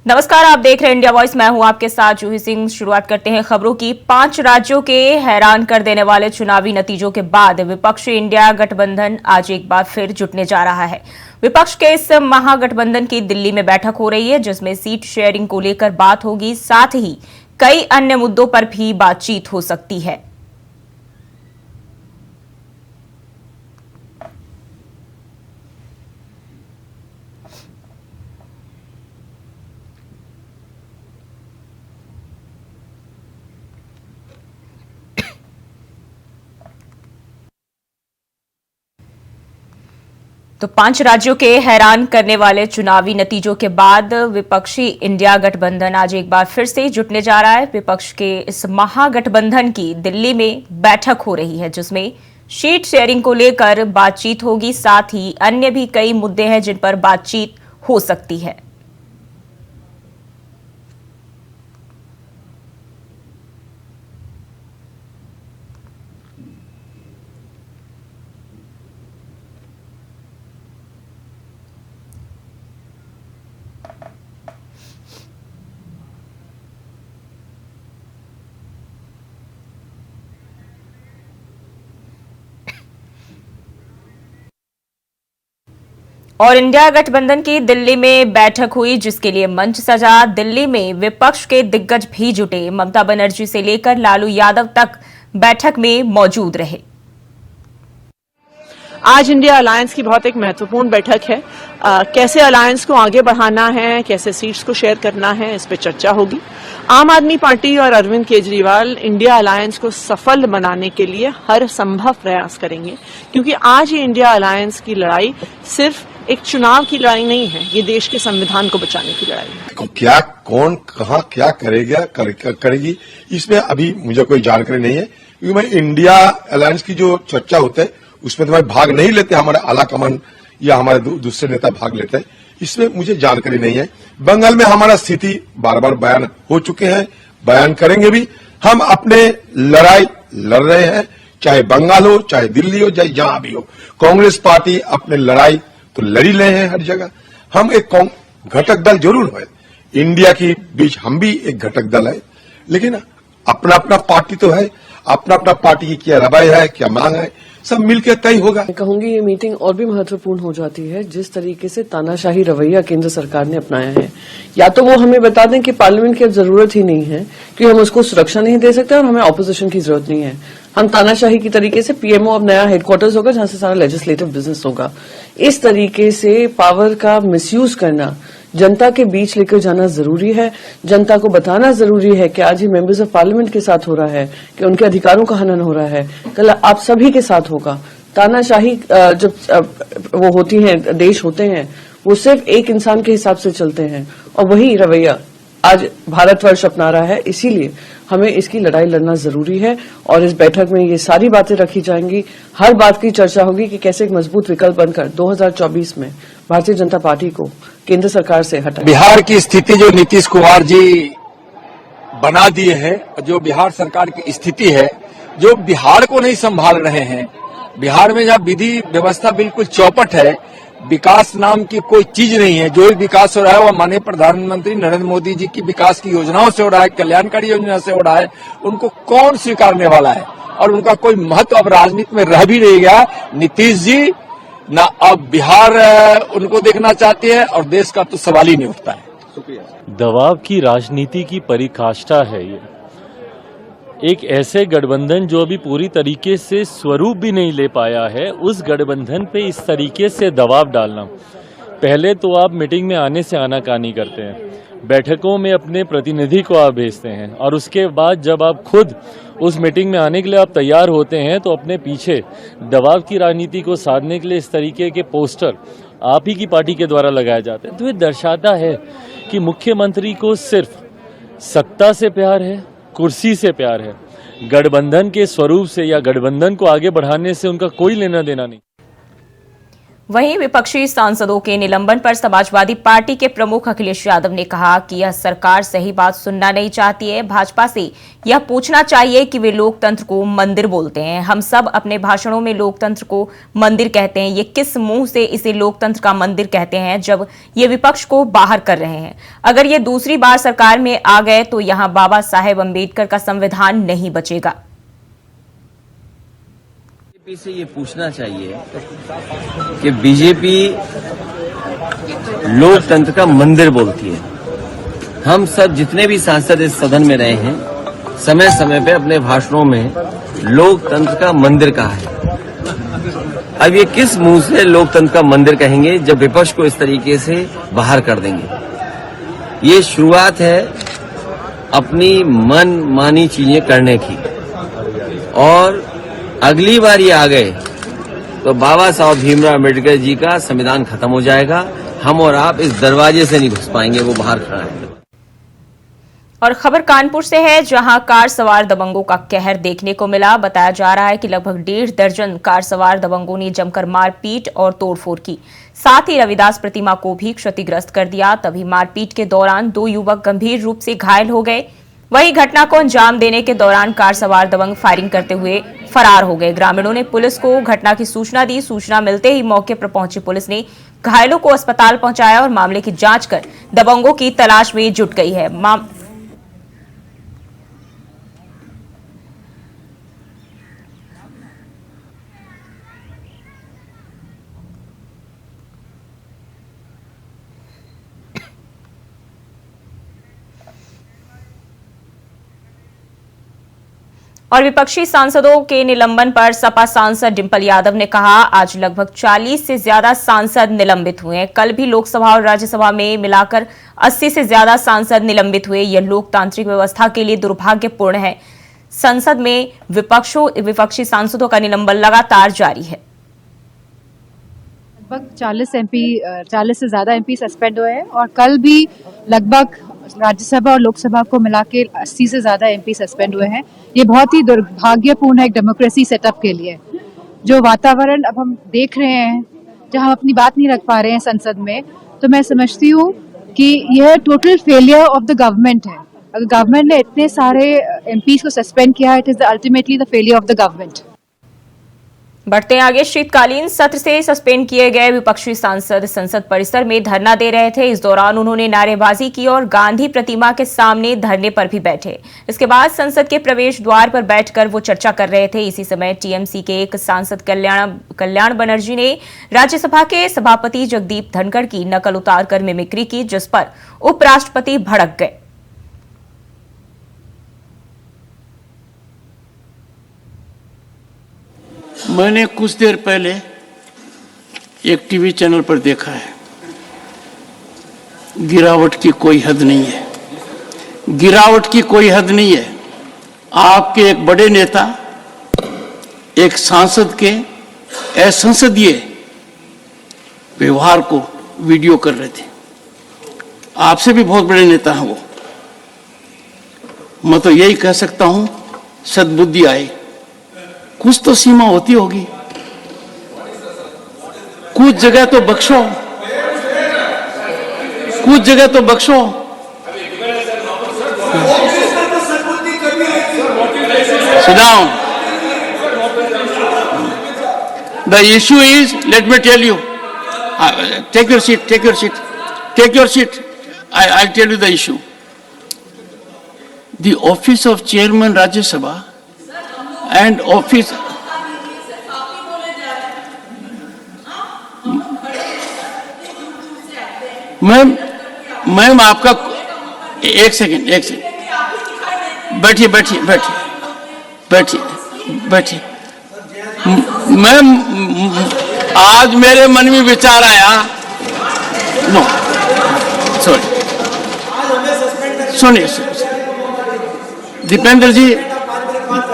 नमस्कार, आप देख रहे हैं इंडिया वॉइस। मैं हूं आपके साथ जूही सिंह। शुरुआत करते हैं खबरों की। 5 राज्यों के हैरान कर देने वाले चुनावी नतीजों के बाद विपक्षी इंडिया गठबंधन आज एक बार फिर जुटने जा रहा है। विपक्ष के इस महागठबंधन की दिल्ली में बैठक हो रही है, जिसमें सीट शेयरिंग को लेकर बात होगी, साथ ही कई अन्य मुद्दों पर भी बातचीत हो सकती है। तो 5 राज्यों के हैरान करने वाले चुनावी नतीजों के बाद विपक्षी इंडिया गठबंधन आज एक बार फिर से जुटने जा रहा है। विपक्ष के इस महागठबंधन की दिल्ली में बैठक हो रही है, जिसमें सीट शेयरिंग को लेकर बातचीत होगी, साथ ही अन्य भी कई मुद्दे हैं जिन पर बातचीत हो सकती है। और इंडिया गठबंधन की दिल्ली में बैठक हुई, जिसके लिए मंच सजा। दिल्ली में विपक्ष के दिग्गज भी जुटे। ममता बनर्जी से लेकर लालू यादव तक बैठक में मौजूद रहे। आज इंडिया अलायंस की बहुत एक महत्वपूर्ण बैठक है। कैसे अलायंस को आगे बढ़ाना है, कैसे सीट्स को शेयर करना है, इस पे चर्चा होगी। आम आदमी पार्टी और अरविंद केजरीवाल इंडिया अलायंस को सफल बनाने के लिए हर संभव प्रयास करेंगे, क्योंकि आज ये इंडिया अलायंस की लड़ाई सिर्फ एक चुनाव की लड़ाई नहीं है, ये देश के संविधान को बचाने की लड़ाई है। क्या कौन कहां क्या करेगी इसमें अभी मुझे कोई जानकारी नहीं है, क्योंकि मैं इंडिया अलायंस की जो चर्चा होता है उसमें तो मैं भाग नहीं लेते। हमारे आला कमान या हमारे दूसरे नेता भाग लेते हैं, इसमें मुझे जानकारी नहीं है। बंगाल में हमारा स्थिति बार बार बयान हो चुके हैं, बयान करेंगे भी। हम अपने लड़ाई लड़ रहे हैं, चाहे बंगाल हो, चाहे दिल्ली हो, चाहे जहां भी हो। कांग्रेस पार्टी अपने लड़ाई तो लड़ी रहे हैं हर जगह। हम एक घटक दल जरूर है, इंडिया की बीच हम भी एक घटक दल है, लेकिन अपना अपना पार्टी तो है। अपना अपना पार्टी की क्या रवाई है, क्या मांग है, सब मिलकर तय होगा। मैं कहूंगी ये मीटिंग और भी महत्वपूर्ण हो जाती है जिस तरीके से तानाशाही रवैया केंद्र सरकार ने अपनाया है। या तो वो हमें बता दें कि पार्लियामेंट की अब जरूरत ही नहीं है, कि हम उसको सुरक्षा नहीं दे सकते और हमें ऑपोजिशन की जरूरत नहीं है। हम तानाशाही की तरीके से पीएमओ अब नया हेडक्वार्टर्स होगा जहां से सारा लेजिस्लेटिव बिजनेस होगा। इस तरीके से पावर का मिसयूज करना जनता के बीच लेकर जाना जरूरी है। जनता को बताना जरूरी है कि आज ही मेंबर्स ऑफ पार्लियामेंट के साथ हो रहा है, कि उनके अधिकारों का हनन हो रहा है, कल आप सभी के साथ होगा। तानाशाही जब वो होती है, देश होते हैं, वो सिर्फ एक इंसान के हिसाब से चलते हैं, और वही रवैया आज भारतवर्ष अपना रहा है। इसीलिए हमें इसकी लड़ाई लड़ना जरूरी है और इस बैठक में ये सारी बातें रखी जाएंगी। हर बात की चर्चा होगी कि कैसे एक मजबूत विकल्प बनकर 2024 में भारतीय जनता पार्टी को केंद्र सरकार से हटाए। बिहार की स्थिति जो नीतीश कुमार जी बना दिए हैं, जो बिहार सरकार की स्थिति है, जो बिहार को नहीं संभाल रहे हैं, बिहार में जहां विधि व्यवस्था बिल्कुल चौपट है, विकास नाम की कोई चीज नहीं है। जो भी विकास हो रहा है वो माननीय प्रधानमंत्री नरेंद्र मोदी जी की विकास की योजनाओं से हो रहा है, कल्याणकारी योजना से हो रहा है। उनको कौन स्वीकारने वाला है, और उनका कोई महत्व अब राजनीति में रह भी नहीं गया। नीतीश जी ना अब बिहार उनको देखना चाहते हैं और देश का तो सवाल ही नहीं उठता है। दबाव की राजनीति की परिकाष्ठा है ये। एक ऐसे गठबंधन जो अभी पूरी तरीके से स्वरूप भी नहीं ले पाया है, उस गठबंधन पे इस तरीके से दबाव डालना। पहले तो आप मीटिंग में आने से आनाकानी करते हैं, बैठकों में अपने प्रतिनिधि को आप भेजते हैं, और उसके बाद जब आप खुद उस मीटिंग में आने के लिए आप तैयार होते हैं तो अपने पीछे दबाव की राजनीति को साधने के लिए इस तरीके के पोस्टर आप ही की पार्टी के द्वारा लगाए जाते हैं। तो ये दर्शाता है कि मुख्यमंत्री को सिर्फ सत्ता से प्यार है, कुर्सी से प्यार है। गठबंधन के स्वरूप से या गठबंधन को आगे बढ़ाने से उनका कोई लेना देना नहीं। वहीं विपक्षी सांसदों के निलंबन पर समाजवादी पार्टी के प्रमुख अखिलेश यादव ने कहा कि यह सरकार सही बात सुनना नहीं चाहती है। भाजपा से यह पूछना चाहिए कि वे लोकतंत्र को मंदिर बोलते हैं। हम सब अपने भाषणों में लोकतंत्र को मंदिर कहते हैं। ये किस मुंह से इसे लोकतंत्र का मंदिर कहते हैं जब ये विपक्ष को बाहर कर रहे हैं? अगर ये दूसरी बार सरकार में आ गए तो यहां बाबा साहेब अम्बेडकर का संविधान नहीं बचेगा। बीजेपी से ये पूछना चाहिए कि बीजेपी लोकतंत्र का मंदिर बोलती है। हम सब जितने भी सांसद इस सदन में रहे हैं, समय समय पे अपने भाषणों में लोकतंत्र का मंदिर कहा है। अब ये किस मुंह से लोकतंत्र का मंदिर कहेंगे जब विपक्ष को इस तरीके से बाहर कर देंगे? ये शुरुआत है अपनी मन मानी चीजें करने की, और अगली बार ये आ गए तो बाबा साहब भीमराव अम्बेडकर जी का संविधान खत्म हो जाएगा। हम और आप इस दरवाजे से नहीं घुस पाएंगे, वो बाहर खड़ा है। और खबर कानपुर से है, जहां कार सवार दबंगों का कहर देखने को मिला। बताया जा रहा है कि लगभग 1.5 दर्जन कार सवार दबंगों ने जमकर मारपीट और तोड़फोड़ की, साथ ही रविदास प्रतिमा को भी क्षतिग्रस्त कर दिया। तभी मारपीट के दौरान 2 युवक गंभीर रूप से घायल हो गए। वहीं घटना को अंजाम देने के दौरान कार सवार दबंग फायरिंग करते हुए फरार हो गए। ग्रामीणों ने पुलिस को घटना की सूचना दी। सूचना मिलते ही मौके पर पहुंची पुलिस ने घायलों को अस्पताल पहुंचाया और मामले की जांच कर दबंगों की तलाश में जुट गई है। और विपक्षी सांसदों के निलंबन पर सपा सांसद डिंपल यादव ने कहा, आज लगभग 40 से ज्यादा सांसद निलंबित हुए हैं। कल भी लोकसभा और राज्यसभा में मिलाकर 80 से ज्यादा सांसद निलंबित हुए। यह लोकतांत्रिक व्यवस्था के लिए दुर्भाग्यपूर्ण है। संसद में विपक्षी सांसदों का निलंबन लगातार जारी है। लगभग 40 से ज्यादा एमपी सस्पेंड हुए हैं, और कल भी लगभग राज्यसभा और लोकसभा को मिला के 80 से ज्यादा एमपी सस्पेंड हुए हैं। ये बहुत ही दुर्भाग्यपूर्ण है एक डेमोक्रेसी सेटअप के लिए। जो वातावरण अब हम देख रहे हैं, जहां हम अपनी बात नहीं रख पा रहे हैं संसद में, तो मैं समझती हूँ कि यह total failure of the government है। अगर गवर्नमेंट ने इतने सारे एमपीज को सस्पेंड किया, it is ultimately the failure of the government. बढ़ते आगे, शीतकालीन सत्र से सस्पेंड किए गए विपक्षी सांसद संसद परिसर में धरना दे रहे थे। इस दौरान उन्होंने नारेबाजी की और गांधी प्रतिमा के सामने धरने पर भी बैठे। इसके बाद संसद के प्रवेश द्वार पर बैठकर वो चर्चा कर रहे थे। इसी समय टीएमसी के एक सांसद कल्याण बनर्जी ने राज्यसभा के सभापति जगदीप धनखड़ की नकल उतारकर मिमिक्री की, जिस पर उपराष्ट्रपति भड़क गए। मैंने कुछ देर पहले एक टीवी चैनल पर देखा है, गिरावट की कोई हद नहीं है, गिरावट की कोई हद नहीं है। आपके एक बड़े नेता एक सांसद के असंसदीय व्यवहार को वीडियो कर रहे थे। आपसे भी बहुत बड़े नेता हैं वो। मैं तो यही कह सकता हूं, सद्बुद्धि आए। कुछ तो सीमा होती होगी, कुछ जगह तो बख्शो, कुछ जगह तो बख्शो। Sit down. The issue is, let me tell you, take your seat, take your seat, take your seat. I'll tell you the issue. The office of Chairman Rajya Sabha and office ma'am आपका एक second बैठिए बैठिए बैठिए बैठिए बैठिए। Ma'am आज मेरे मन में विचार आया, नो सॉरी, सुनिए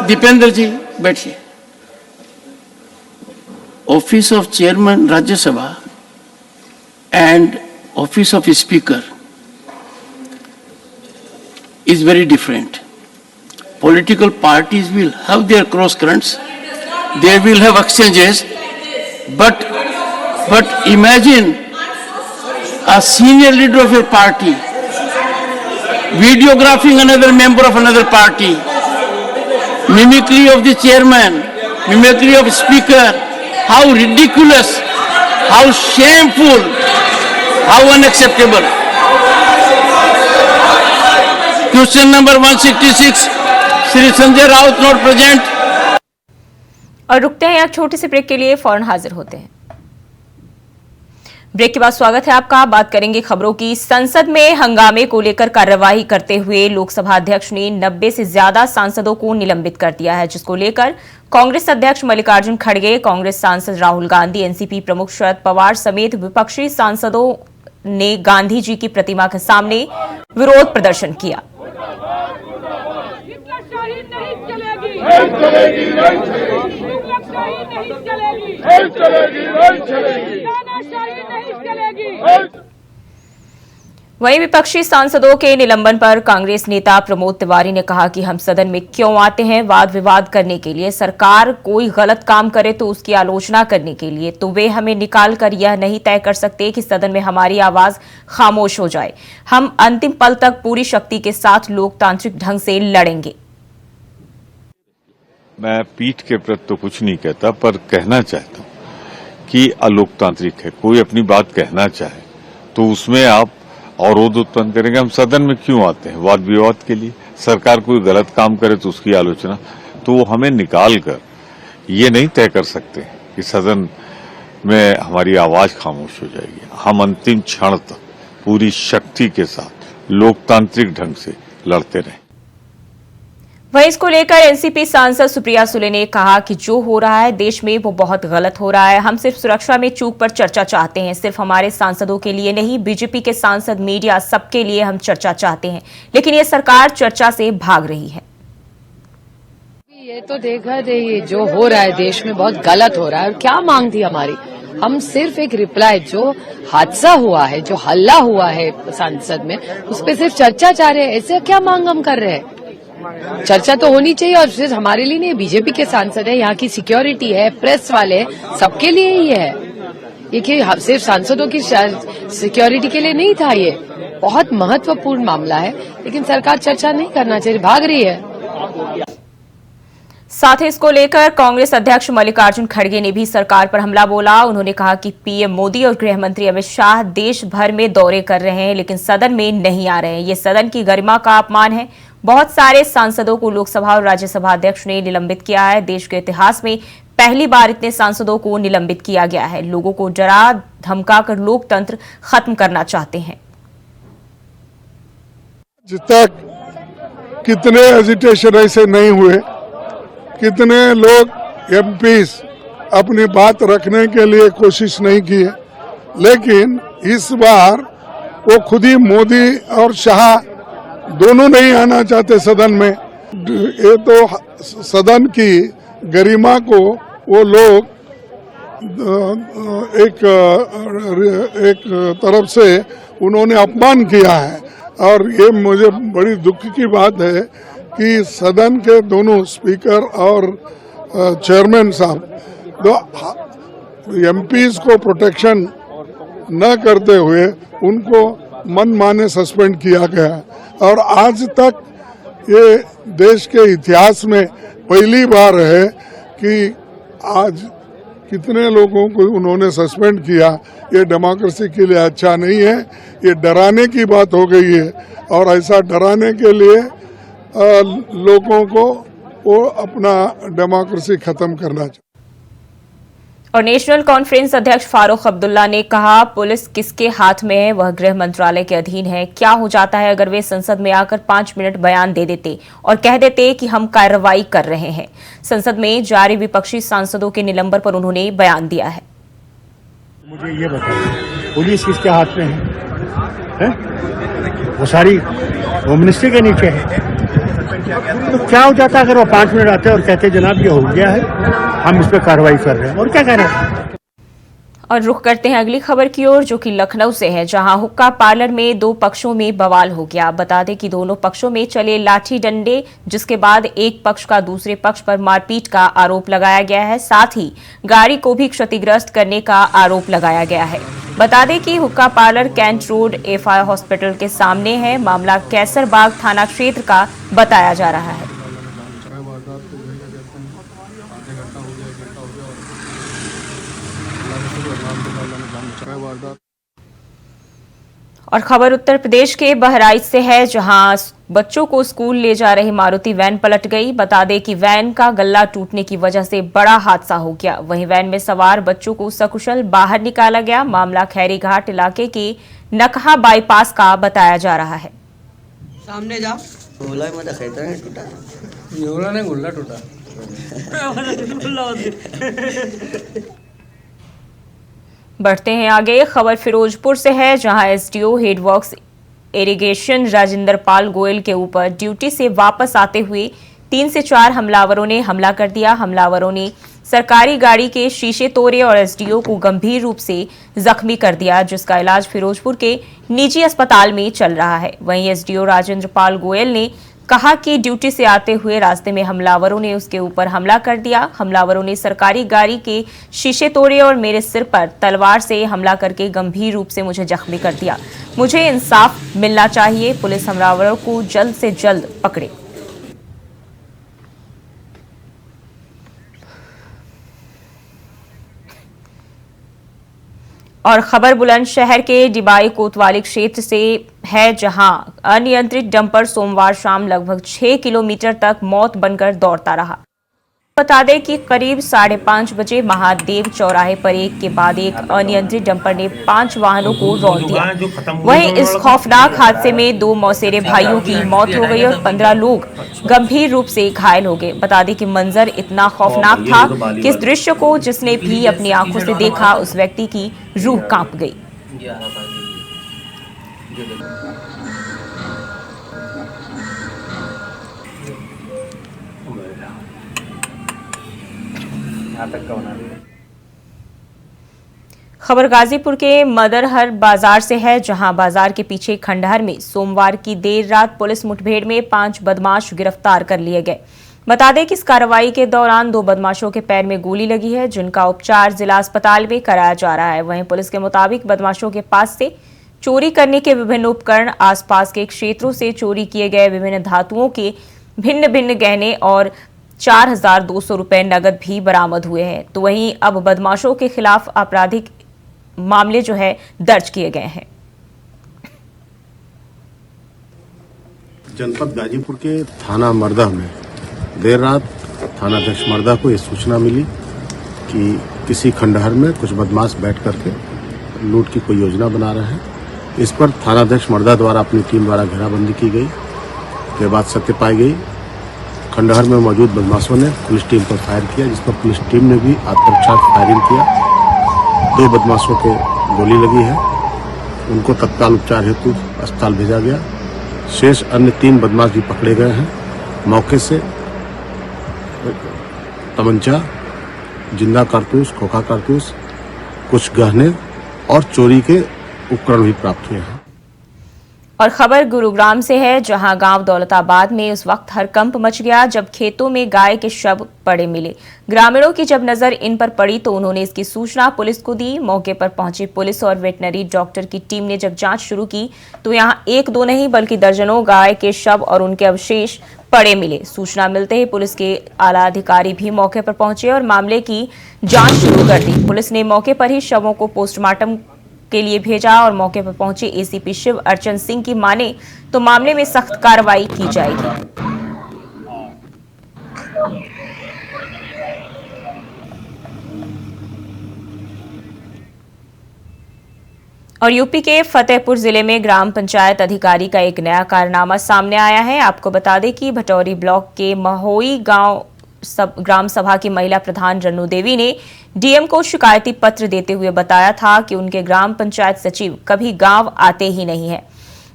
दीपेंद्र जी बैठिए। Office of chairman Rajya Sabha and office of speaker is very different. Political parties will have their cross currents, they will have exchanges, but But imagine a senior leader of your party videographing another member of another party, mimicry of the chairman, mimicry of speaker. How ridiculous, how shameful, how unacceptable. Question number 166, Shri Sanjay Raut not present. और रुकते हैं एक छोटी सी break के लिए, फौरन हाजिर होते हैं। ब्रेक के बाद स्वागत है आपका। बात करेंगे खबरों की। संसद में हंगामे को लेकर कार्यवाही करते हुए लोकसभा अध्यक्ष ने 90 से ज्यादा सांसदों को निलंबित कर दिया है, जिसको लेकर कांग्रेस अध्यक्ष मल्लिकार्जुन खड़गे, कांग्रेस सांसद राहुल गांधी, एनसीपी प्रमुख शरद पवार समेत विपक्षी सांसदों ने गांधी जी की प्रतिमा के सामने विरोध प्रदर्शन किया। वहीं विपक्षी सांसदों के निलंबन पर कांग्रेस नेता प्रमोद तिवारी ने कहा कि हम सदन में क्यों आते हैं वाद विवाद करने के लिए। सरकार कोई गलत काम करे तो उसकी आलोचना करने के लिए, तो वे हमें निकाल कर यह नहीं तय कर सकते कि सदन में हमारी आवाज खामोश हो जाए। हम अंतिम पल तक पूरी शक्ति के साथ लोकतांत्रिक ढंग से लड़ेंगे। मैं पीठ के प्रति तो कुछ नहीं कहता, पर कहना चाहता हूं कि अलोकतांत्रिक है। कोई अपनी बात कहना चाहे तो उसमें आप अवरोध उत्पन्न करेंगे। हम सदन में क्यों आते हैं? वाद विवाद के लिए। सरकार कोई गलत काम करे तो उसकी आलोचना, तो वो हमें निकाल कर ये नहीं तय कर सकते कि सदन में हमारी आवाज खामोश हो जाएगी। हम अंतिम क्षण तक पूरी शक्ति के साथ लोकतांत्रिक ढंग से लड़ते रहे। वहीं इसको लेकर एनसीपी सांसद सुप्रिया सुले ने कहा कि जो हो रहा है देश में वो बहुत गलत हो रहा है। हम सिर्फ सुरक्षा में चूक पर चर्चा चाहते हैं, सिर्फ हमारे सांसदों के लिए नहीं, बीजेपी के सांसद, मीडिया, सबके लिए हम चर्चा चाहते हैं, लेकिन ये सरकार चर्चा से भाग रही है। ये तो देखा ये जो हो रहा है देश में बहुत गलत हो रहा है। और क्या मांग थी हमारी? हम सिर्फ एक रिप्लाई, जो हादसा हुआ है, जो हल्ला हुआ है संसद में, उस पर सिर्फ चर्चा चाह रहे हैं। ऐसे क्या मांग हम कर रहे हैं? चर्चा तो होनी चाहिए। और सिर्फ हमारे लिए नहीं, बीजेपी के सांसद है, यहाँ की सिक्योरिटी है, प्रेस वाले, सबके लिए ही है ये। कि सिर्फ सांसदों की सिक्योरिटी के लिए नहीं था, ये बहुत महत्वपूर्ण मामला है, लेकिन सरकार चर्चा नहीं करना चाहिए, भाग रही है। साथ ही इसको लेकर कांग्रेस अध्यक्ष मल्लिकार्जुन खड़गे ने भी सरकार पर हमला बोला। उन्होंने कहा कि पीएम मोदी और गृह मंत्री अमित शाह देश भर में दौरे कर रहे हैं, लेकिन सदन में नहीं आ रहे हैं। ये सदन की गरिमा का अपमान है। बहुत सारे सांसदों को लोकसभा और राज्यसभा अध्यक्ष ने निलंबित किया है। देश के इतिहास में पहली बार इतने सांसदों को निलंबित किया गया है। लोगों को डरा धमकाकर लोकतंत्र खत्म करना चाहते हैं। आज तक कितने एजिटेशन ऐसे नहीं हुए, कितने लोग एमपीज अपनी बात रखने के लिए कोशिश नहीं की है, लेकिन इस बार वो खुद ही मोदी और शाह दोनों नहीं आना चाहते सदन में। ये तो सदन की गरिमा को वो लोग एक तरफ से उन्होंने अपमान किया है। और ये मुझे बड़ी दुख की बात है कि सदन के दोनों स्पीकर और चेयरमैन साहब एमपीज को प्रोटेक्शन न करते हुए उनको मनमाने सस्पेंड किया गया। और आज तक ये देश के इतिहास में पहली बार है कि आज कितने लोगों को उन्होंने सस्पेंड किया। ये डेमोक्रेसी के लिए अच्छा नहीं है, ये डराने की बात हो गई है। और ऐसा डराने के लिए लोगों को वो अपना डेमोक्रेसी खत्म करना चाहिए। और नेशनल कॉन्फ्रेंस अध्यक्ष फारूक अब्दुल्ला ने कहा, पुलिस किसके हाथ में है? वह गृह मंत्रालय के अधीन है। क्या हो जाता है अगर वे संसद में आकर 5 मिनट बयान दे देते और कह देते कि हम कार्रवाई कर रहे हैं। संसद में जारी विपक्षी सांसदों के निलंबन पर उन्होंने बयान दिया है। मुझे ये बताइए, पुलिस किसके हाथ में है? वो सारी होम मिनिस्ट्री के नीचे है। तो क्या हो जाता अगर वो 5 मिनट आते और कहते जनाब ये हो गया है, हम इस पर कार्रवाई कर रहे हैं, और क्या कह रहे हैं? और रुख करते हैं अगली खबर की ओर, जो कि लखनऊ से है, जहां हुक्का पार्लर में दो पक्षों में बवाल हो गया। बता दें कि दोनों पक्षों में चले लाठी डंडे, जिसके बाद एक पक्ष का दूसरे पक्ष पर मारपीट का आरोप लगाया गया है। साथ ही गाड़ी को भी क्षतिग्रस्त करने का आरोप लगाया गया है। बता दें कि हुक्का parlour Cantt Road FI hospital के सामने है। मामला कैसरबाग थाना क्षेत्र का बताया जा रहा है। और खबर उत्तर प्रदेश के बहराइच से है, जहां बच्चों को स्कूल ले जा रही मारुति वैन पलट गई। बता दें कि वैन का गल्ला टूटने की वजह से बड़ा हादसा हो गया। वहीं वैन में सवार बच्चों को सकुशल बाहर निकाला गया। मामला खैरी घाट इलाके के नकहा बाईपास का बताया जा रहा है। सामने जाओ। बढ़ते हैं आगे। खबर फिरोजपुर से है, जहां एसडीओ हेडवर्क्स इरिगेशन राजेंद्र पाल गोयल के ऊपर ड्यूटी से वापस आते हुए 3 से 4 हमलावरों ने हमला कर दिया। हमलावरों ने सरकारी गाड़ी के शीशे तोड़े और एसडीओ को गंभीर रूप से जख्मी कर दिया, जिसका इलाज फिरोजपुर के निजी अस्पताल में चल रहा है। वहीं एसडीओ राजेंद्र पाल गोयल ने कहा कि ड्यूटी से आते हुए रास्ते में हमलावरों ने उसके ऊपर हमला कर दिया। हमलावरों ने सरकारी गाड़ी के शीशे तोड़े और मेरे सिर पर तलवार से हमला करके गंभीर रूप से मुझे जख्मी कर दिया। मुझे इंसाफ मिलना चाहिए। पुलिस हमलावरों को जल्द से जल्द पकड़े। और खबर बुलंदशहर के डिबाई कोतवाली क्षेत्र से है, जहां अनियंत्रित डंपर सोमवार शाम लगभग 6 किलोमीटर तक मौत बनकर दौड़ता रहा। बता दें कि करीब 5:30 बजे महादेव चौराहे पर एक के बाद एक अनियंत्रित डंपर ने 5 वाहनों को रौंद दिया। वहीं इस खौफनाक हादसे में 2 मौसेरे भाइयों की मौत हो गई और 15 लोग गंभीर रूप से घायल हो गए। बता दें कि मंजर इतना खौफनाक था कि इस दृश्य को जिसने भी अपनी आंखों से देखा, उस व्यक्ति की रूह कांप गई। खबर गाजीपुर के मदरहर बाजार से है, जहां बाजार के पीछे खंडहर में सोमवार की देर रात पुलिस मुठभेड़ में 5 बदमाश गिरफ्तार कर लिए गए। बता दें कि इस कार्रवाई के दौरान 2 बदमाशों के पैर में गोली लगी है, जिनका उपचार जिला अस्पताल में कराया जा रहा है। वहीं पुलिस के मुताबिक बदमाशों के पास से चोरी करने के विभिन्न उपकरण, आसपास के क्षेत्रों से चोरी किए गए विभिन्न धातुओं के भिन्न भिन्न गहने और 4,200 रुपए नगद भी बरामद हुए हैं। तो वहीं अब बदमाशों के खिलाफ आपराधिक मामले जो है दर्ज किए गए हैं। जनपद गाजीपुर के थाना मर्दा में देर रात थानाध्यक्ष मर्दा को ये सूचना मिली कि किसी खंडहर में कुछ बदमाश बैठ करके लूट की कोई योजना बना रहे हैं। इस पर थानाध्यक्ष मर्दा द्वारा अपनी टीम द्वारा घेराबंदी की गई। के बाद सत्य पाई गई। खंडहर में मौजूद बदमाशों ने पुलिस टीम पर फायर किया, जिस पर पुलिस टीम ने भी आत्मरक्षा फायरिंग किया। 2 बदमाशों के गोली लगी है, उनको तत्काल उपचार हेतु अस्पताल भेजा गया। शेष अन्य 3 बदमाश भी पकड़े गए हैं। मौके से तमंचा, जिंदा कारतूस, खोखा कारतूस, कुछ गहने और चोरी के उपकरण भी प्राप्त हुए हैं। और खबर गुरुग्राम से है, जहां गांव दौलताबाद में उस वक्त हड़कंप मच गया जब खेतों में गाय के शव पड़े मिले। ग्रामीणों की जब नजर इन पर पड़ी तो उन्होंने इसकी सूचना पुलिस को दी। मौके पर पहुंची पुलिस और वेटनरी डॉक्टर की टीम ने जब जांच शुरू की तो यहां 1-2 नहीं बल्कि दर्जनों गाय के शव और उनके अवशेष पड़े मिले। सूचना मिलते ही पुलिस के आला अधिकारी भी मौके पर पहुंचे और मामले की जांच शुरू कर दी। पुलिस ने मौके पर ही शवों को पोस्टमार्टम के लिए भेजा और मौके पर पहुंचे एसीपी शिव अर्चन सिंह की माने तो मामले में सख्त कार्रवाई की जाएगी। और यूपी के फतेहपुर जिले में ग्राम पंचायत अधिकारी का एक नया कारनामा सामने आया है। आपको बता दें कि भटौरी ब्लॉक के महोई गांव ग्राम सभा की महिला प्रधान रन्नू देवी ने डीएम को शिकायती पत्र देते हुए बताया था कि उनके ग्राम पंचायत सचिव कभी गांव आते ही नहीं है।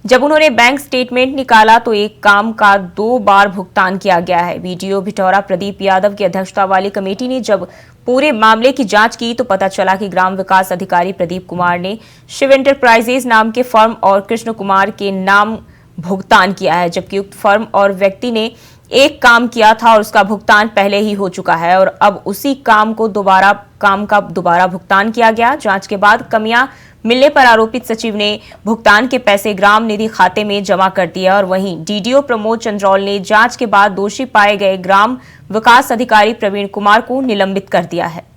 जब उन्होंने बैंक स्टेटमेंट निकाला तो एक काम का 2 बार भुगतान किया गया है। बीडीओ भिटौरा प्रदीप यादव की अध्यक्षता वाली कमेटी ने जब पूरे मामले की जांच की तो पता चला कि ग्राम विकास अधिकारी प्रदीप कुमार ने शिव एंटरप्राइजेज नाम के फर्म और कृष्ण कुमार के नाम भुगतान किया है, जबकि उक्त फर्म और व्यक्ति ने एक काम किया था और उसका भुगतान पहले ही हो चुका है और अब उसी काम का दोबारा भुगतान किया गया। जांच के बाद कमियां मिलने पर आरोपित सचिव ने भुगतान के पैसे ग्राम निधि खाते में जमा कर दिया और वहीं डीडीओ प्रमोद चंद्रौल ने जांच के बाद दोषी पाए गए ग्राम विकास अधिकारी प्रवीण कुमार को निलंबित कर दिया है।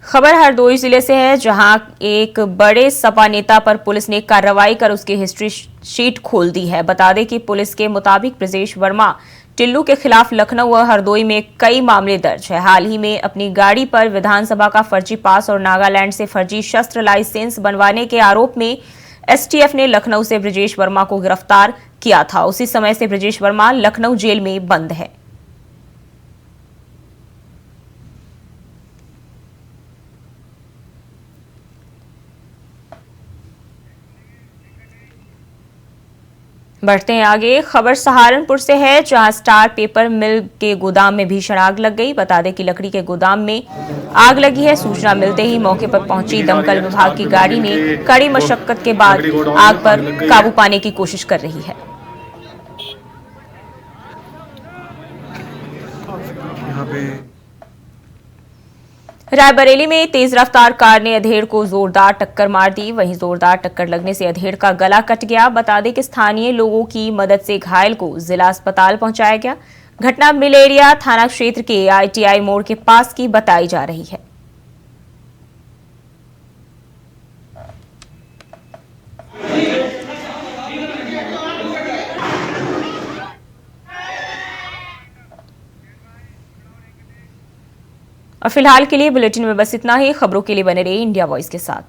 खबर हरदोई जिले से है, जहां एक बड़े सपा नेता पर पुलिस ने कार्रवाई कर उसकी हिस्ट्री शीट खोल दी है। बता दें कि पुलिस के मुताबिक ब्रजेश वर्मा टिल्लू के खिलाफ लखनऊ और हरदोई में कई मामले दर्ज है। हाल ही में अपनी गाड़ी पर विधानसभा का फर्जी पास और नागालैंड से फर्जी शस्त्र लाइसेंस बनवाने के आरोप में एसटीएफ ने लखनऊ से ब्रजेश वर्मा को गिरफ्तार किया था। उसी समय से ब्रजेश वर्मा लखनऊ जेल में बंद है। बढ़ते हैं आगे। खबर सहारनपुर से है, जहां स्टार पेपर मिल के गोदाम में भीषण आग लग गई। बता दें कि लकड़ी के गोदाम में आग लगी है। सूचना मिलते ही मौके पर पहुंची दमकल विभाग की गाड़ी ने कड़ी मशक्कत के बाद आग पर काबू पाने की कोशिश कर रही है। रायबरेली में तेज रफ्तार कार ने अधेड़ को जोरदार टक्कर मार दी। वहीं जोरदार टक्कर लगने से अधेड़ का गला कट गया। बता दें कि स्थानीय लोगों की मदद से घायल को जिला अस्पताल पहुंचाया गया। घटना मिल एरिया थाना क्षेत्र के आईटीआई मोड़ के पास की बताई जा रही है। और फिलहाल के लिए बुलेटिन में बस इतना ही। खबरों के लिए बने रहिए इंडिया वॉइस के साथ।